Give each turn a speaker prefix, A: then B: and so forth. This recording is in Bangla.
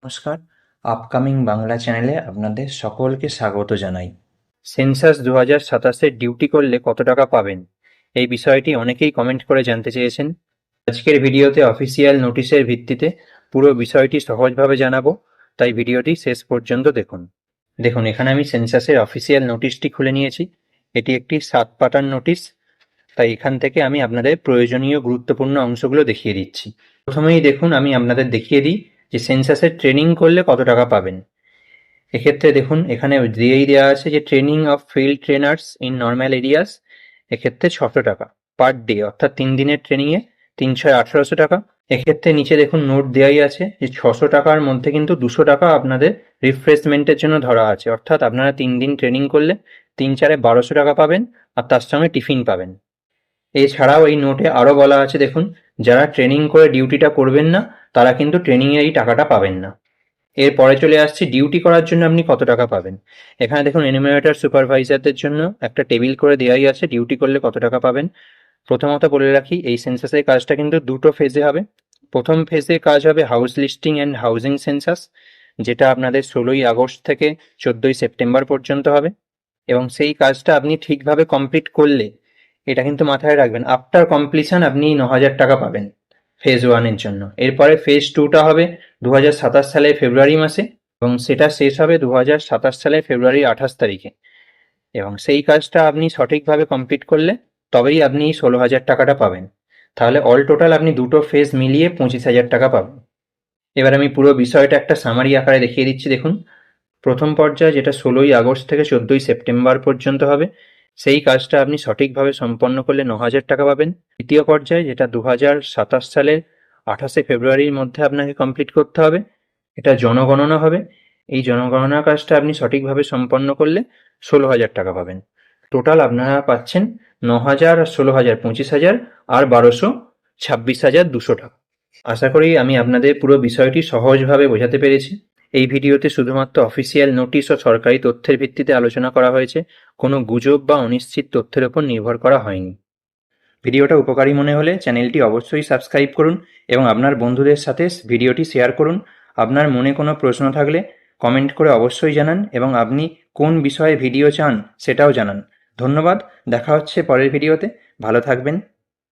A: নমস্কার, আপকামিং বাংলা চ্যানেলে আপনাদের সকলকে স্বাগত জানাই। সেন্সাস 2027-এর ডিউটি করলে কত টাকা পাবেন, এই বিষয়টি অনেকেই কমেন্ট করে জানতে চেয়েছেন। আজকের ভিডিওতে অফিসিয়াল নোটিশের ভিত্তিতে পুরো বিষয়টি সহজভাবে জানাবো, তাই ভিডিওটি শেষ পর্যন্ত দেখুন। দেখুন, এখানে আমি সেন্সাসের অফিসিয়াল নোটিশটি খুলে নিয়েছি। এটি একটি 7 পাতার নোটিশ, তাই এখান থেকে আমি আপনাদের প্রয়োজনীয় গুরুত্বপূর্ণ অংশগুলো দেখিয়ে দিচ্ছি। প্রথমেই দেখুন, আমি আপনাদের দেখিয়ে দিই যে সেন্সাসের ট্রেনিং করলে কত টাকা পাবেন। এক্ষেত্রে দেখুন, এখানে দিয়েই দেওয়া আছে যে training of field trainers in normal areas, এক্ষেত্রে 600 টাকা পার ডে, অর্থাৎ 3 দিনের ট্রেনিংয়ে 3×1800 টাকা। এক্ষেত্রে নিচে দেখুন নোট দেওয়াই আছে যে 600 টাকার মধ্যে কিন্তু 200 টাকা আপনাদের রিফ্রেশমেন্টের জন্য ধরা আছে, অর্থাৎ আপনারা 3 দিন ট্রেনিং করলে 3×4=1200 টাকা পাবেন, আর তার সঙ্গে টিফিন পাবেন। এছাড়াও এই নোটে আরও বলা আছে, দেখুন, যারা ট্রেনিং করে ডিউটিটা করবেন না তারা কিন্তু ট্রেনিংয়ের এই টাকাটা পাবেন না। এরপরে চলে আসছি ডিউটি করার জন্য আপনি কত টাকা পাবেন। এখানে দেখুন, এনুমারেটর সুপারভাইজারদের জন্য একটা টেবিল করে দেওয়াই আছে ডিউটি করলে কত টাকা পাবেন। প্রথমত বলে রাখি, এই সেন্সাসের কাজটা কিন্তু দুটো ফেজে হবে। প্রথম ফেজে কাজ হবে house listing and housing census, যেটা আপনাদের 16ই আগস্ট থেকে 14ই সেপ্টেম্বর পর্যন্ত হবে, এবং সেই কাজটা আপনি ঠিকভাবে কমপ্লিট করলে, এটা কিন্তু মাথায় রাখবেন, আফটার কমপ্লিশন আপনি 9,000 টাকা পাবেন ফেজ 1-এর জন্য। এরপরে ফেজ 2টা হবে 2027 সালের ফেব্রুয়ারি মাসে, এবং সেটা শেষ হবে 2027 সালের ফেব্রুয়ারির 28 তারিখে, এবং সেই কাজটা আপনি সঠিকভাবে কমপ্লিট করলে তবেই আপনি 16,000 টাকাটা পাবেন। তাহলে অল টোটাল আপনি দুটো ফেজ মিলিয়ে 25,000 টাকা পাবেন। এবার আমি পুরো বিষয়টা একটা সামারি আকারে দেখিয়ে দিচ্ছি। দেখুন, প্রথম পর্যায়ে যেটা 16ই আগস্ট থেকে 14ই সেপ্টেম্বর পর্যন্ত হবে, সেই কাজটা আপনি সঠিকভাবে সম্পন্ন করলে 9,000 টাকা পাবেন। দ্বিতীয় পর্যায়ে যেটা 2027 সালের 28শে ফেব্রুয়ারির মধ্যে আপনাকে কমপ্লিট করতে হবে, এটা জনগণনা হবে। এই জনগণনা কাজটা আপনি সঠিকভাবে সম্পন্ন করলে 16,000 টাকা পাবেন। টোটাল আপনারা পাচ্ছেন 9,000 আর 16,000 25,000, আর 1200 26,200 টাকা। আশা করি আমি আপনাদের পুরো বিষয়টি সহজভাবে বোঝাতে পেরেছি। এই ভিডিওতে শুধুমাত্র অফিসিয়াল নোটিশ ও সরকারি তথ্যের ভিত্তিতে আলোচনা করা হয়েছে, কোনো গুজব বা অনিশ্চিত তথ্যের ওপর নির্ভর করা হয়নি। ভিডিওটা উপকারী মনে হলে চ্যানেলটি অবশ্যই সাবস্ক্রাইব করুন এবং আপনার বন্ধুদের সাথে ভিডিওটি শেয়ার করুন। আপনার মনে কোনো প্রশ্ন থাকলে কমেন্ট করে অবশ্যই জানান, এবং আপনি কোন বিষয়ে ভিডিও চান সেটাও জানান। ধন্যবাদ, দেখা হচ্ছে পরের ভিডিওতে। ভালো থাকবেন।